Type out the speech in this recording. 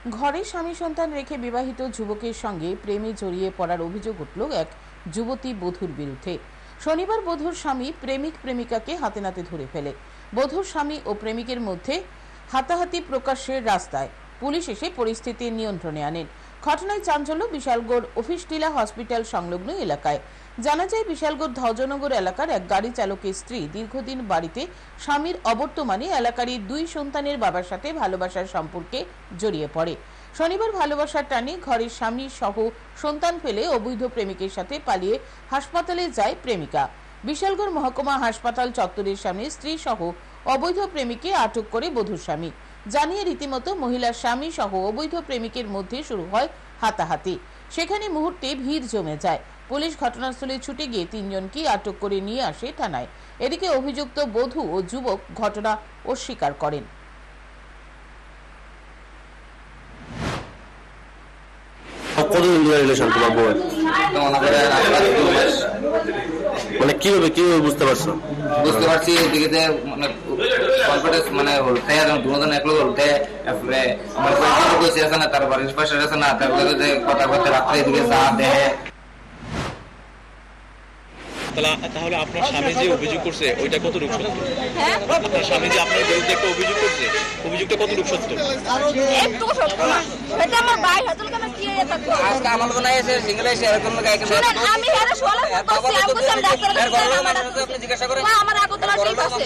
ঘরে স্বামী সন্তান রেখে বিবাহিত যুবকের সঙ্গে প্রেমে জড়িয়ে পড়ার অভিযোগ উঠল এক যুবতী বধূর বিরুদ্ধে। শনিবার বধূর স্বামী প্রেমিক প্রেমিকাকে হাতে নাতে ধরে ফেলে। বধূর স্বামী ও প্রেমিকের মধ্যে হাতাহাতি প্রকাশ্যের রাস্তায়। পুলিশ এসে পরিস্থিতি নিয়ন্ত্রণে আনেন। ঘটনায় চাঞ্চল্য বিশালগড় অফিসটিলা হসপিটাল সংলগ্ন এলাকায়। জানা যায়, বিশালগড় ধ্বজনগর এলাকার এক গাড়ি চালকের স্ত্রী দীর্ঘদিন বাড়িতে স্বামীর অবর্তমানে এলাকারই 2 সন্তানের বাবার সাথে ভালোবাসার সম্পর্কে জড়িয়ে পড়ে। শনিবার ভালোবাসার টানে ঘরের স্বামী সহ সন্তান ফেলে অবৈধ প্রেমিকের সাথে পালিয়ে হাসপাতালে যায় প্রেমিকা। বিশালগড় মহকুমা হাসপাতাল চত্বরের সামনে স্ত্রী সহ অবৈধ প্রেমিককে আটক করে বধূর স্বামী। জানিয়ে রীতিমতো মহিলার স্বামী সহ অবৈধ প্রেমিকের মধ্যে শুরু হয় হাতাহাতি। সেখানে মুহূর্তে ভিড় জমে যায়। পুলিশ ঘটনাস্থলে ছুটে গিয়ে 3 জনকে আটক করে নিয়ে আসে থানায়। এদিকে অভিযুক্ত বধূ ও যুবক ঘটনা অস্বীকার করেন। মানে কিভাবে বুঝতে পারছো? বুঝতে পারছি এদিকে মানে কনফিডেন্স মানে হলতে দুজন একলো হলতে তারপরে আমার পরিচিত কইছে আছে না, তার বাড়ির পাশে আছে না, তারপরে যে কথা কথা রাত্রে এদিকে যা দেহে। তাহলে আপনার স্বামী যে অভিযোগ করছে ওইটা কতটুকু সত্য? আপনার স্বামী যে আপনার বিরুদ্ধে একটা অভিযোগ করছে, অভিযোগটা কতটুকু সত্য? একটু সত্য না, এটা আমার ভাই হাতল কেন কি থাকবে। আজকে আমার মনে এসে সিঙ্গেল এসে এরকম গায়কে আমি হেরে সোলা করছি, আমি বললাম ডাক্তার জিজ্ঞাসা করে আমার আগত না ঠিক আছে।